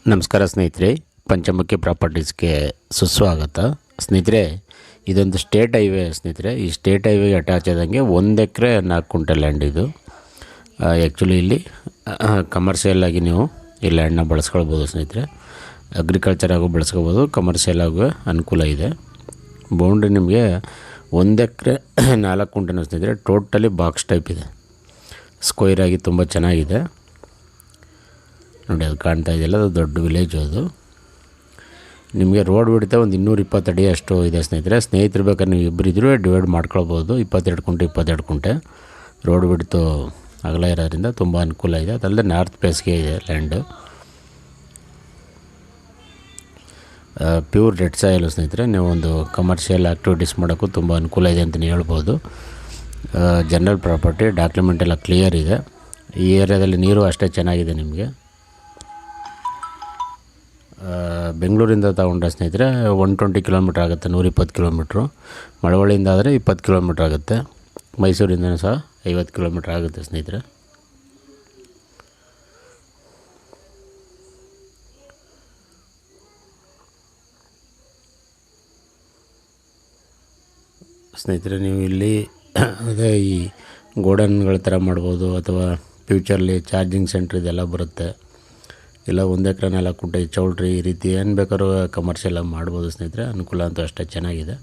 ನಮಸ್ಕಾರ ಸ್ನೇಹಿತರೆ, ಪಂಚಮುಖಿ ಪ್ರಾಪರ್ಟೀಸ್ಗೆ ಸುಸ್ವಾಗತ. ಸ್ನೇಹಿತರೆ, ಇದೊಂದು ಸ್ಟೇಟ್ ಹೈವೇ ಸ್ನೇಹಿತರೆ. ಈ ಸ್ಟೇಟ್ ಹೈವೇಗೆ ಅಟ್ಯಾಚ್ ಆದಂಗೆ 1 ಎಕರೆ 4 ಕುಂಟಲ್ ಲ್ಯಾಂಡ್ ಇದು. ಆ್ಯಕ್ಚುಲಿ ಇಲ್ಲಿ ಕಮರ್ಷಿಯಲ್ ಆಗಿ ನೀವು ಈ ಲ್ಯಾಂಡನ್ನ ಬಳಸ್ಕೊಳ್ಬೋದು ಸ್ನೇಹಿತರೆ. ಅಗ್ರಿಕಲ್ಚರ್ ಆಗು ಬಳಸ್ಕೋಬೋದು, ಕಮರ್ಷಿಯಲ್ ಆಗು ಅನುಕೂಲ ಇದೆ. ಬೌಂಡ್ರಿ ನಿಮಗೆ 1 ಎಕರೆ 4 ಕುಂಟಲ್ ಸ್ನೇಹಿತರೆ. ಟೋಟಲಿ ಬಾಕ್ಸ್ ಟೈಪ್ ಇದೆ, ಸ್ಕ್ವೈರ್ ಆಗಿ ತುಂಬ ಚೆನ್ನಾಗಿದೆ ನೋಡಿ. ಅದು ಕಾಣ್ತಾ ಇದೆಯಲ್ಲ, ಅದು ದೊಡ್ಡ ವಿಲೇಜ್. ಅದು ನಿಮಗೆ ರೋಡ್ ಬಿಡುತ್ತೆ ಒಂದು 220 ಅಡಿ ಅಷ್ಟು ಇದೆ ಸ್ನೇಹಿತರು ಬೇಕಾದ್ರೆ ನೀವು ಇಬ್ಬರಿದ್ರೂ ಡಿವೈಡ್ ಮಾಡ್ಕೊಳ್ಬೋದು. 22 ಕುಂಟೆ 22 ಕುಂಟೆ ರೋಡ್ ಬಿಡ್ತು ಅಗಲ ಇರೋದ್ರಿಂದ ತುಂಬ ಅನುಕೂಲ ಇದೆ. ಅದಲ್ಲದೆ ನಾರ್ತ್ ಫೇಸ್ಗೆ ಇದೆ ಲ್ಯಾಂಡು. ಪ್ಯೂರ್ ರೆಡ್ ಸಾಯಿಲು ಸ್ನೇಹಿತರೆ. ನೀವು ಒಂದು ಕಮರ್ಷಿಯಲ್ ಆ್ಯಕ್ಟಿವಿಟೀಸ್ ಮಾಡೋಕ್ಕೂ ತುಂಬ ಅನುಕೂಲ ಇದೆ ಅಂತಲೇ ಹೇಳ್ಬೋದು. ಜನರಲ್ ಪ್ರಾಪರ್ಟಿ, ಡಾಕ್ಯುಮೆಂಟ್ ಎಲ್ಲ ಕ್ಲಿಯರ್ ಇದೆ. ಈ ಏರಿಯಾದಲ್ಲಿ ನೀರು ಅಷ್ಟೇ ಚೆನ್ನಾಗಿದೆ. ನಿಮಗೆ ಬೆಂಗಳೂರಿಂದ ತಗೊಂಡ್ರೆ ಸ್ನೇಹಿತರೆ 120 ಕಿಲೋಮೀಟ್ರ್ ಆಗುತ್ತೆ, 120 ಕಿಲೋಮೀಟ್ರು. ಮಳವಳ್ಳಿಯಿಂದ ಆದರೆ 20 ಕಿಲೋಮೀಟ್ರ್ ಆಗುತ್ತೆ. ಮೈಸೂರಿಂದನೂ ಸಹ 50 ಕಿಲೋಮೀಟ್ರ್ ಆಗುತ್ತೆ ಸ್ನೇಹಿತರೆ. ಸ್ನೇಹಿತರೆ, ನೀವು ಇಲ್ಲಿ ಅದೇ ಈ ಗೋಡನ್ಗಳ ಥರ ಮಾಡ್ಬೋದು, ಅಥವಾ ಫ್ಯೂಚರ್ಲಿ ಚಾರ್ಜಿಂಗ್ ಸೆಂಟ್ರ್ ಇದೆಲ್ಲ ಬರುತ್ತೆ. ಇಲ್ಲ 1 ಎಕರೆ 4 ಕುಂಟೆ ಚೌಲ್ಟ್ರಿ, ಈ ರೀತಿ ಏನು ಬೇಕಾದ್ರೂ ಕಮರ್ಷಿಯಲ್ ಮಾಡ್ಬೋದು ಸ್ನೇಹಿತರೆ. ಅನುಕೂಲ ಅಂತೂ ಅಷ್ಟೇ ಚೆನ್ನಾಗಿದೆ.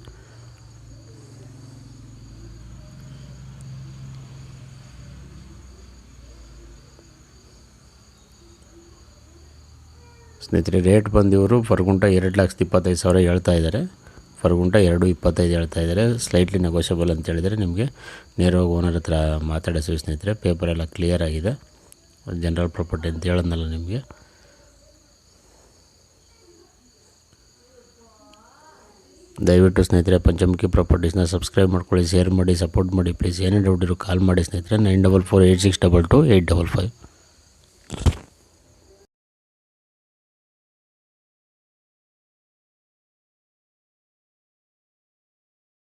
ಸ್ನೇಹಿತರೆ, ರೇಟ್ ಬಂದಿವರು ಫರ್ ಗುಂಟ 2,25,000 ಹೇಳ್ತಾ ಇದ್ದಾರೆ. ಫರ್ ಗುಂಟ 2,25 ಹೇಳ್ತಾ ಇದ್ದಾರೆ. ಸ್ಲೈಟ್ಲಿ ನೆಗೋಷಿಯಬಲ್ ಅಂತ ಹೇಳಿದರೆ ನಿಮಗೆ ನೇರವಾಗಿ ಓನರ್ ಹತ್ರ ಮಾತಾಡಿಸಿ ಸ್ನೇಹಿತರೆ. ಪೇಪರೆಲ್ಲ ಕ್ಲಿಯರ್ ಆಗಿದೆ. ಜನರಲ್ ಪ್ರಾಪರ್ಟಿ ಅಂತ ಹೇಳಿದ್ನಲ್ಲ ನಿಮಗೆ. ದಯವಿಟ್ಟು ಸ್ನೇಹಿತರೆ ಪಂಚಮುಖಿ ಪ್ರಾಪರ್ಟೀಸ್ನ ಸಬ್ಸ್ಕ್ರೈಬ್ ಮಾಡ್ಕೊಳ್ಳಿ, ಶೇರ್ ಮಾಡಿ, ಸಪೋರ್ಟ್ ಮಾಡಿ ಪ್ಲೀಸ್. ಏನೇ ಡೌಟ್ ಇರೋ ಕಾಲ್ ಮಾಡಿ ಸ್ನೇಹಿತರೆ. 9448622855.